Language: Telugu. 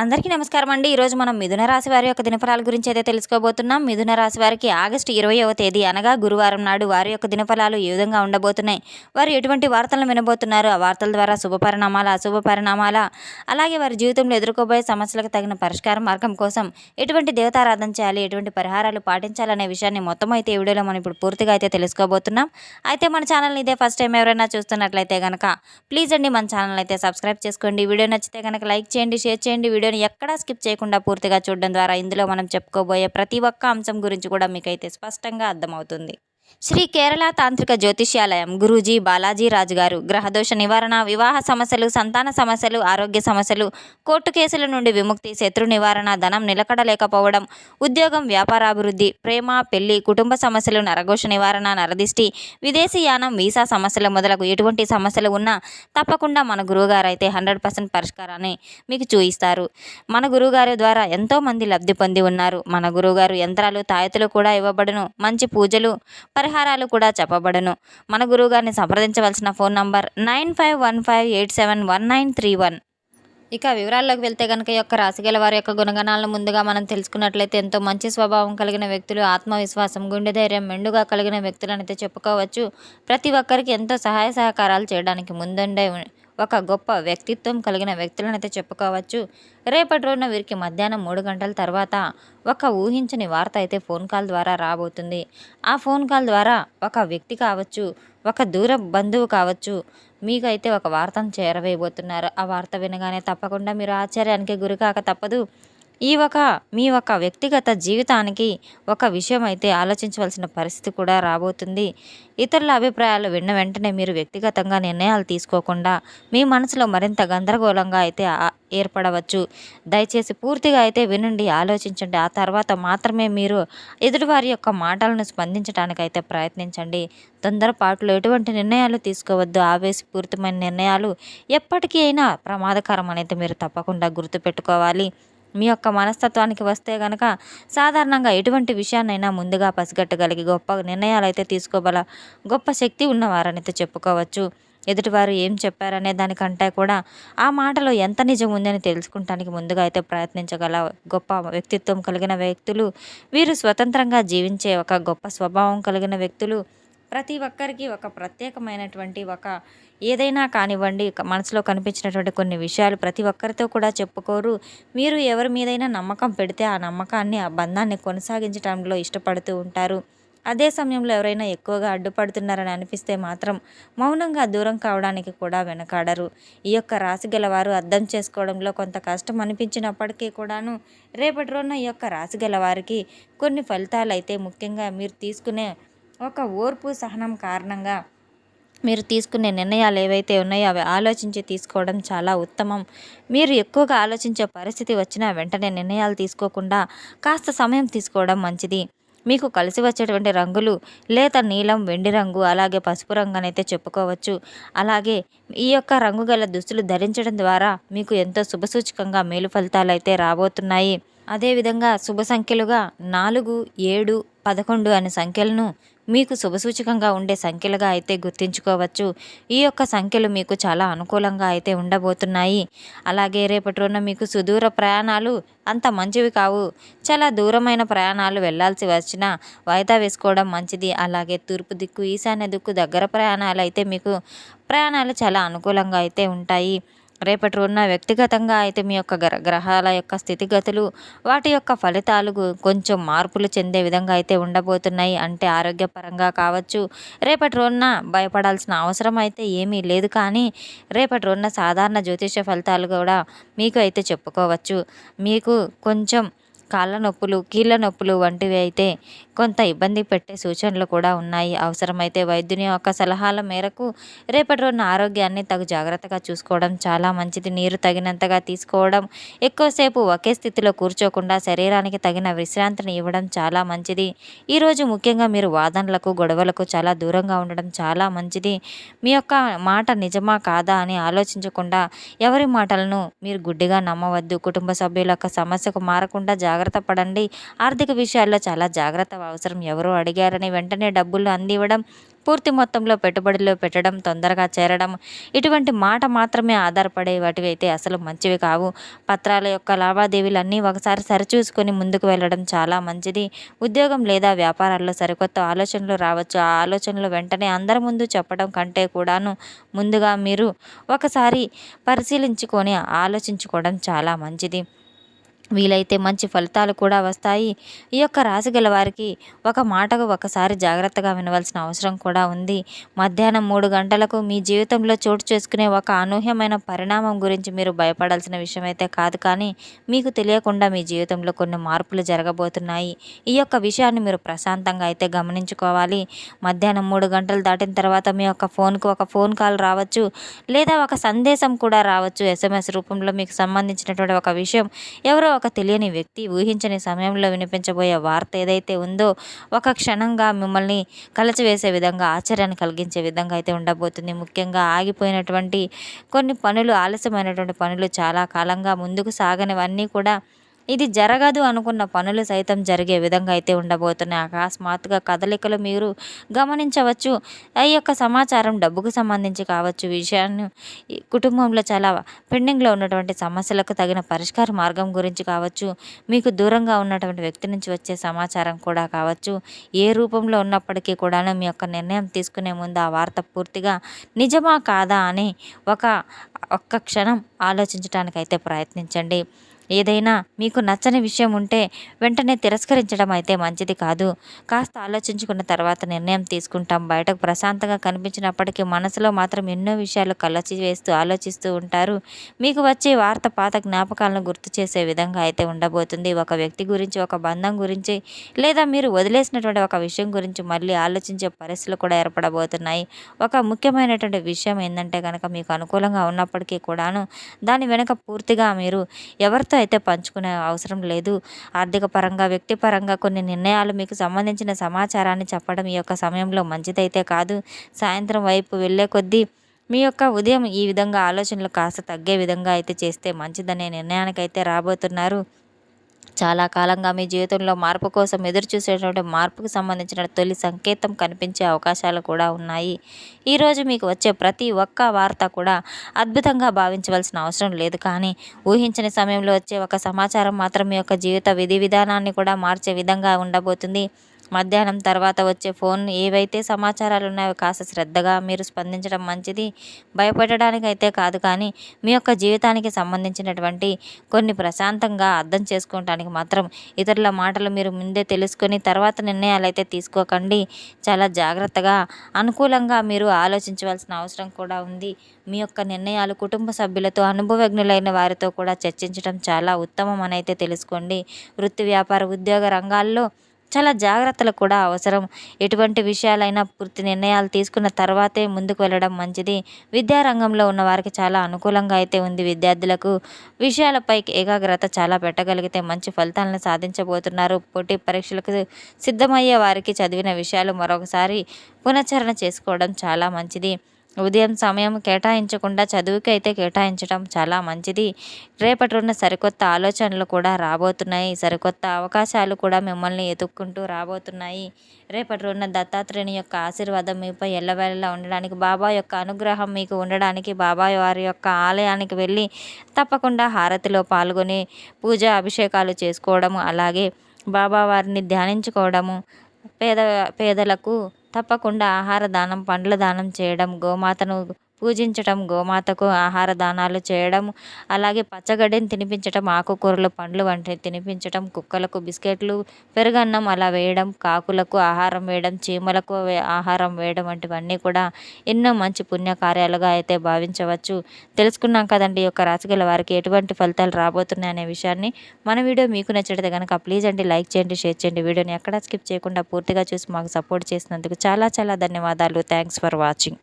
అందరికీ నమస్కారం అండి. ఈరోజు మనం మిథున రాశి వారి యొక్క దినఫలాల గురించి అయితే తెలుసుకోబోతున్నాం. మిథున రాశి వారికి ఆగస్టు 20వ తేదీ అనగా గురువారం నాడు వారి యొక్క దినఫలాలు ఏ విధంగా ఉండబోతున్నాయి, వారు ఎటువంటి వార్తలను వినబోతున్నారు, ఆ వార్తల ద్వారా శుభ పరిణామాల, అశుభ పరిణామాల, అలాగే వారి జీవితంలో ఎదుర్కోబోయే సమస్యలకు తగిన పరిష్కార మార్గం కోసం ఎటువంటి దేవతారాధన చేయాలి, ఎటువంటి పరిహారాలు పాటించాలనే విషయాన్ని మొత్తం అయితే ఈ వీడియోలో మనం ఇప్పుడు పూర్తిగా అయితే తెలుసుకోబోతున్నాం. అయితే మన ఛానల్ని ఇదే ఫస్ట్ టైం ఎవరైనా చూస్తున్నట్లయితే కనుక ప్లీజ్ అండి మన ఛానల్ అయితే సబ్స్క్రైబ్ చేసుకోండి. వీడియో నచ్చితే కనుక లైక్ చేయండి, షేర్ చేయండి. వీడియోని ఎక్కడా స్కిప్ చేయకుండా పూర్తిగా చూడడం ద్వారా ఇందులో మనం చెప్పుకోబోయే ప్రతి ఒక్క అంశం గురించి కూడా మీకైతే స్పష్టంగా అర్థమవుతుంది. శ్రీ కేరళ తాంత్రిక జ్యోతిష్యాలయం గురూజీ బాలాజీ రాజు గారు గ్రహదోష నివారణ, వివాహ సమస్యలు, సంతాన సమస్యలు, ఆరోగ్య సమస్యలు, కోర్టు కేసుల నుండి విముక్తి, శత్రు నివారణ, ధనం నిలకడలేకపోవడం, ఉద్యోగం, వ్యాపారాభివృద్ధి, ప్రేమ, పెళ్లి, కుటుంబ సమస్యలు, నరఘోష నివారణ, నరదిష్టి, విదేశీయానం, వీసా సమస్యలు మొదలగు ఎటువంటి సమస్యలు ఉన్నా తప్పకుండా మన గురువుగారు అయితే 100% పరిష్కారాన్ని మీకు చూయిస్తారు. మన గురువుగారి ద్వారా ఎంతోమంది లబ్ధి పొంది ఉన్నారు. మన గురువుగారు యంత్రాలు, తాయెత్తులు కూడా ఇవ్వబడును. మంచి పూజలు, పరిహారాలు కూడా చెప్పబడును. మన గురువుగారిని సంప్రదించవలసిన ఫోన్ నంబర్ 9515871931. ఇక వివరాల్లోకి వెళ్తే కనుక యొక్క రాశిగల వారి యొక్క గుణగణాలను ముందుగా మనం తెలుసుకున్నట్లయితే ఎంతో మంచి స్వభావం కలిగిన వ్యక్తులు, ఆత్మవిశ్వాసం, గుండె ధైర్యం మెండుగా కలిగిన వ్యక్తులని అయితే చెప్పుకోవచ్చు. ప్రతి ఒక్కరికి ఎంతో సహాయ సహకారాలు చేయడానికి ముందుండే ఒక గొప్ప వ్యక్తిత్వం కలిగిన వ్యక్తులనైతే చెప్పుకోవచ్చు. రేపటి రోజున వీరికి మధ్యాహ్నం 3 గంటల తర్వాత ఒక ఊహించని వార్త అయితే ఫోన్ కాల్ ద్వారా రాబోతుంది. ఆ ఫోన్ కాల్ ద్వారా ఒక వ్యక్తి కావచ్చు, ఒక దూర బంధువు కావచ్చు, మీకైతే ఒక వార్తను చేరవేయబోతున్నారు. ఆ వార్త వినగానే తప్పకుండా మీరు ఆశ్చర్యానికి గురికాక తప్పదు. మీ ఒక వ్యక్తిగత జీవితానికి ఒక విషయం అయితే ఆలోచించవలసిన పరిస్థితి కూడా రాబోతుంది. ఇతరుల అభిప్రాయాలు విన్న వెంటనే మీరు వ్యక్తిగతంగా నిర్ణయాలు తీసుకోకుండా మీ మనసులో మరింత గందరగోళంగా అయితే ఏర్పడవచ్చు. దయచేసి పూర్తిగా అయితే వినండి, ఆలోచించండి. ఆ తర్వాత మాత్రమే మీరు ఎదుటివారి యొక్క మాటలను స్పందించడానికైతే ప్రయత్నించండి. తొందరపాటులో ఎటువంటి నిర్ణయాలు తీసుకోవద్దు. ఆవేశపూరితమైన నిర్ణయాలు ఎప్పటికీ అయినా ప్రమాదకరం అనేది మీరు తప్పకుండా గుర్తుపెట్టుకోవాలి. మీ యొక్క మనస్తత్వానికి వస్తే కనుక సాధారణంగా ఎటువంటి విషయాన్నైనా ముందుగా పసిగట్టగలిగి గొప్ప నిర్ణయాలు అయితే తీసుకోగల గొప్ప శక్తి ఉన్నవారనైతే చెప్పుకోవచ్చు. ఎదుటివారు ఏం చెప్పారనే దానికంటే కూడా ఆ మాటలో ఎంత నిజం ఉందని తెలుసుకుంటానికి ముందుగా అయితే ప్రయత్నించగల గొప్ప వ్యక్తిత్వం కలిగిన వ్యక్తులు వీరు. స్వతంత్రంగా జీవించే ఒక గొప్ప స్వభావం కలిగిన వ్యక్తులు. ప్రతి ఒక్కరికి ఒక ప్రత్యేకమైనటువంటి ఒక ఏదైనా కానివ్వండి, మనసులో కనిపించినటువంటి కొన్ని విషయాలు ప్రతి ఒక్కరితో కూడా చెప్పుకోరు. మీరు ఎవరి మీదైనా నమ్మకం పెడితే ఆ నమ్మకాన్ని, ఆ బంధాన్ని కొనసాగించడంలో ఇష్టపడుతూ ఉంటారు. అదే సమయంలో ఎవరైనా ఎక్కువగా అడ్డుపడుతున్నారని అనిపిస్తే మాత్రం మౌనంగా దూరం కావడానికి కూడా వెనకాడరు. ఈ యొక్క రాశి గలవారు అర్థం చేసుకోవడంలో కొంత కష్టం అనిపించినప్పటికీ కూడాను రేపటి రోజున ఈ యొక్క రాశి గలవారికి కొన్ని ఫలితాలు అయితే ముఖ్యంగా మీరు తీసుకునే ఒక ఓర్పు, సహనం కారణంగా మీరు తీసుకునే నిర్ణయాలు ఏవైతే ఉన్నాయో అవి ఆలోచించి తీసుకోవడం చాలా ఉత్తమం. మీరు ఎక్కువగా ఆలోచించే పరిస్థితి వచ్చినా వెంటనే నిర్ణయాలు తీసుకోకుండా కాస్త సమయం తీసుకోవడం మంచిది. మీకు కలిసి వచ్చేటువంటి రంగులు లేత నీలం, వెండి రంగు, అలాగే పసుపు రంగు అనైతే చెప్పుకోవచ్చు. అలాగే ఈ యొక్క రంగు గల దుస్తులు ధరించడం ద్వారా మీకు ఎంతో శుభసూచకంగా మేలు ఫలితాలు అయితే రాబోతున్నాయి. అదేవిధంగా శుభ సంఖ్యలుగా 4, 7, 11 అనే సంఖ్యలను మీకు శుభసూచకంగా ఉండే సంఖ్యలుగా అయితే గుర్తించుకోవచ్చు. ఈ యొక్క సంఖ్యలు మీకు చాలా అనుకూలంగా అయితే ఉండబోతున్నాయి. అలాగే రేపటి రోజున మీకు సుదూర ప్రయాణాలు అంత మంచివి కావు. చాలా దూరమైన ప్రయాణాలు వెళ్ళాల్సి వచ్చినా వాయిదా వేసుకోవడం మంచిది. అలాగే తూర్పు దిక్కు, ఈశాన్య దిక్కు దగ్గర ప్రయాణాలు అయితే మీకు ప్రయాణాలు చాలా అనుకూలంగా అయితే ఉంటాయి. రేపటి రోజున వ్యక్తిగతంగా అయితే మీ యొక్క గ్రహాల యొక్క స్థితిగతులు, వాటి యొక్క ఫలితాలు కొంచెం మార్పులు చెందే విధంగా అయితే ఉండబోతున్నాయి. అంటే ఆరోగ్యపరంగా కావచ్చు, రేపటి రోజున భయపడాల్సిన అవసరం అయితే ఏమీ లేదు. కానీ రేపటి రోజున సాధారణ జ్యోతిష ఫలితాలు కూడా మీకు అయితే చెప్పుకోవచ్చు. మీకు కొంచెం కాళ్ళ నొప్పులు, కీళ్ళ నొప్పులు వంటివి అయితే కొంత ఇబ్బంది పెట్టే సూచనలు కూడా ఉన్నాయి. అవసరమైతే వైద్యుని యొక్క సలహాల మేరకు రేపటి రోజున ఆరోగ్యాన్ని తగు జాగ్రత్తగా చూసుకోవడం చాలా మంచిది. నీరు తగినంతగా తీసుకోవడం, ఎక్కువసేపు ఒకే స్థితిలో కూర్చోకుండా శరీరానికి తగిన విశ్రాంతిని ఇవ్వడం చాలా మంచిది. ఈరోజు ముఖ్యంగా మీరు వాదనలకు, గొడవలకు చాలా దూరంగా ఉండడం చాలా మంచిది. మీ యొక్క మాట నిజమా కాదా అని ఆలోచించకుండా ఎవరి మాటలను మీరు గుడ్డిగా నమ్మవద్దు. కుటుంబ సభ్యుల యొక్క సమస్యకు మారకుండా జాగ్రత్త పడండి. ఆర్థిక విషయాల్లో చాలా జాగ్రత్త అవసరం. ఎవరో అడిగారని వెంటనే డబ్బులు అందివ్వడం, పూర్తి మొత్తంలో పెట్టుబడిలో పెట్టడం, తొందరగా చేరడం, ఇటువంటి మాట మాత్రమే ఆధారపడే వాటివైతే అసలు మంచివి కావు. పత్రాల యొక్క లావాదేవీలన్నీ ఒకసారి సరిచూసుకొని ముందుకు వెళ్ళడం చాలా మంచిది. ఉద్యోగం లేదా వ్యాపారాల్లో సరికొత్త ఆలోచనలు రావచ్చు. ఆ ఆలోచనలు వెంటనే అందరి ముందు చెప్పడం కంటే కూడాను ముందుగా మీరు ఒకసారి పరిశీలించుకొని ఆలోచించుకోవడం చాలా మంచిది. వీలైతే మంచి ఫలితాలు కూడా వస్తాయి. ఈ యొక్క రాశి గల వారికి ఒక మాటకు ఒకసారి జాగ్రత్తగా వినవలసిన అవసరం కూడా ఉంది. మధ్యాహ్నం 3 గంటలకు మీ జీవితంలో చోటు చేసుకునే ఒక అనూహ్యమైన పరిణామం గురించి మీరు భయపడాల్సిన విషయం అయితే కాదు, కానీ మీకు తెలియకుండా మీ జీవితంలో కొన్ని మార్పులు జరగబోతున్నాయి. ఈ యొక్క విషయాన్ని మీరు ప్రశాంతంగా అయితే గమనించుకోవాలి. మధ్యాహ్నం 3 గంటలు దాటిన తర్వాత మీ యొక్క ఫోన్కు ఒక ఫోన్ కాల్ రావచ్చు, లేదా ఒక సందేశం కూడా రావచ్చు. SMS రూపంలో మీకు సంబంధించినటువంటి ఒక విషయం ఎవరో ఒక తెలియని వ్యక్తి ఊహించని సమయంలో వినిపించబోయే వార్త ఏదైతే ఉందో ఒక క్షణంగా మిమ్మల్ని కలచివేసే విధంగా, ఆశ్చర్యాన్ని కలిగించే విధంగా అయితే ఉండబోతుంది. ముఖ్యంగా ఆగిపోయినటువంటి కొన్ని పనులు, ఆలస్యమైనటువంటి పనులు, చాలా కాలంగా ముందుకు సాగనివన్నీ కూడా ఇది జరగదు అనుకున్న పనులు సైతం జరిగే విధంగా అయితే ఉండబోతున్నాయి. అకస్మాత్తుగా కదలికలు మీరు గమనించవచ్చు. ఈ యొక్క సమాచారం డబ్బుకు సంబంధించి కావచ్చు, విషయాన్ని కుటుంబంలో చాలా పెండింగ్లో ఉన్నటువంటి సమస్యలకు తగిన పరిష్కార మార్గం గురించి కావచ్చు, మీకు దూరంగా ఉన్నటువంటి వ్యక్తి నుంచి వచ్చే సమాచారం కూడా కావచ్చు. ఏ రూపంలో ఉన్నప్పటికీ కూడాను మీ యొక్క నిర్ణయం తీసుకునే ముందు ఆ వార్త పూర్తిగా నిజమా కాదా అని ఒక్క క్షణం ఆలోచించడానికైతే ప్రయత్నించండి. ఏదైనా మీకు నచ్చని విషయం ఉంటే వెంటనే తిరస్కరించడం అయితే మంచిది కాదు. కాస్త ఆలోచించుకున్న తర్వాత నిర్ణయం తీసుకుంటాం. బయటకు ప్రశాంతంగా కనిపించినప్పటికీ మనసులో మాత్రం ఎన్నో విషయాలు కలచివేస్తూ ఆలోచిస్తూ ఉంటారు. మీకు వచ్చే వార్త పాత జ్ఞాపకాలను గుర్తు చేసే విధంగా అయితే ఉండబోతుంది. ఒక వ్యక్తి గురించి, ఒక బంధం గురించి, లేదా మీరు వదిలేసినటువంటి ఒక విషయం గురించి మళ్ళీ ఆలోచించే పరిస్థితులు కూడా ఏర్పడబోతున్నాయి. ఒక ముఖ్యమైనటువంటి విషయం ఏంటంటే కనుక మీకు అనుకూలంగా ఉన్నప్పటికీ కూడాను దాని వెనుక పూర్తిగా మీరు ఎవరితో అయితే పంచుకునే అవసరం లేదు. ఆర్థిక పరంగా, వ్యక్తిపరంగా కొన్ని నిర్ణయాలు, మీకు సంబంధించిన సమాచారాన్ని చెప్పడం ఈ యొక్క సమయంలో మంచిదైతే కాదు. సాయంత్రం వైపు వెళ్ళే కొద్దీ మీ యొక్క ఉదయం ఈ విధంగా ఆలోచనలు కాస్త తగ్గే విధంగా అయితే చేస్తే మంచిదనే నిర్ణయానికైతే రాబోతున్నారు. చాలా కాలంగా మీ జీవితంలో మార్పు కోసం ఎదురు చూసేటువంటి మార్పుకు సంబంధించిన తొలి సంకేతం కనిపించే అవకాశాలు కూడా ఉన్నాయి. ఈరోజు మీకు వచ్చే ప్రతి ఒక్క వార్త కూడా అద్భుతంగా భావించవలసిన అవసరం లేదు, కానీ ఊహించని సమయంలో వచ్చే ఒక సమాచారం మాత్రం మీ యొక్క జీవిత విధి విధానాన్ని కూడా మార్చే విధంగా ఉండబోతుంది. మధ్యాహ్నం తర్వాత వచ్చే ఫోన్ ఏవైతే సమాచారాలు ఉన్నాయో కాస్త శ్రద్ధగా మీరు స్పందించడం మంచిది. భయపడడానికి అయితే కాదు, కానీ మీ యొక్క జీవితానికి సంబంధించినటువంటి కొన్ని ప్రశాంతంగా అర్థం చేసుకోవడానికి మాత్రం ఇతరుల మాటలు మీరు ముందే తెలుసుకొని తర్వాత నిర్ణయాలు అయితే తీసుకోకండి. చాలా జాగ్రత్తగా, అనుకూలంగా మీరు ఆలోచించవలసిన అవసరం కూడా ఉంది. మీ యొక్క నిర్ణయాలు కుటుంబ సభ్యులతో, అనుభవజ్ఞులైన వారితో కూడా చర్చించడం చాలా ఉత్తమం అని అయితే తెలుసుకోండి. వృత్తి, వ్యాపార, ఉద్యోగ రంగాల్లో చాలా జాగ్రత్తలు కూడా అవసరం. ఎటువంటి విషయాలైనా పూర్తి నిర్ణయాలు తీసుకున్న తర్వాతే ముందుకు వెళ్ళడం మంచిది. విద్యారంగంలో ఉన్న వారికి చాలా అనుకూలంగా అయితే ఉంది. విద్యార్థులకు విషయాలపై ఏకాగ్రత చాలా పెట్టగలిగితే మంచి ఫలితాలను సాధించబోతున్నారు. పోటీ పరీక్షలకు సిద్ధమయ్యే వారికి చదివిన విషయాలు మరొకసారి పునశ్చరణ చేసుకోవడం చాలా మంచిది. ఉదయం సమయం కేటాయించకుండా చదువుకి అయితే కేటాయించడం చాలా మంచిది. రేపటి రోజున సరికొత్త ఆలోచనలు కూడా రాబోతున్నాయి. సరికొత్త అవకాశాలు కూడా మిమ్మల్ని ఎదుక్కుంటూ రాబోతున్నాయి. రేపటి రోజున దత్తాత్రేయుని యొక్క ఆశీర్వాదం మీపై ఎల్లవేళలా ఉండడానికి, బాబా యొక్క అనుగ్రహం మీకు ఉండడానికి బాబాయ్ వారి యొక్క ఆలయానికి వెళ్ళి తప్పకుండా హారతిలో పాల్గొని పూజ, అభిషేకాలు చేసుకోవడము, అలాగే బాబా వారిని ధ్యానించుకోవడము, పేదలకు తప్పకుండా ఆహార దానం, పండ్ల దానం చేయడం, గోమాతను పూజించటం, గోమాతకు ఆహార దానాలు చేయడం, అలాగే పచ్చగడ్డిని తినిపించటం, ఆకుకూరలు, పండ్లు వంటివి తినిపించటం, కుక్కలకు బిస్కెట్లు, పెరుగన్నం అలా వేయడం, కాకులకు ఆహారం వేయడం, చీమలకు ఆహారం వేయడం వంటివన్నీ కూడా ఎన్నో మంచి పుణ్యకార్యాలుగా అయితే భావించవచ్చు. తెలుసుకున్నాం కదండి ఈ యొక్క రాశిగల వారికి ఎటువంటి ఫలితాలు రాబోతున్నాయి అనే విషయాన్ని. మన వీడియో మీకు నచ్చితే కనుక ప్లీజ్ అండి లైక్ చేయండి, షేర్ చేయండి. వీడియోని ఎక్కడా స్కిప్ చేయకుండా పూర్తిగా చూసి మాకు సపోర్ట్ చేసినందుకు చాలా చాలా ధన్యవాదాలు. Thanks for watching.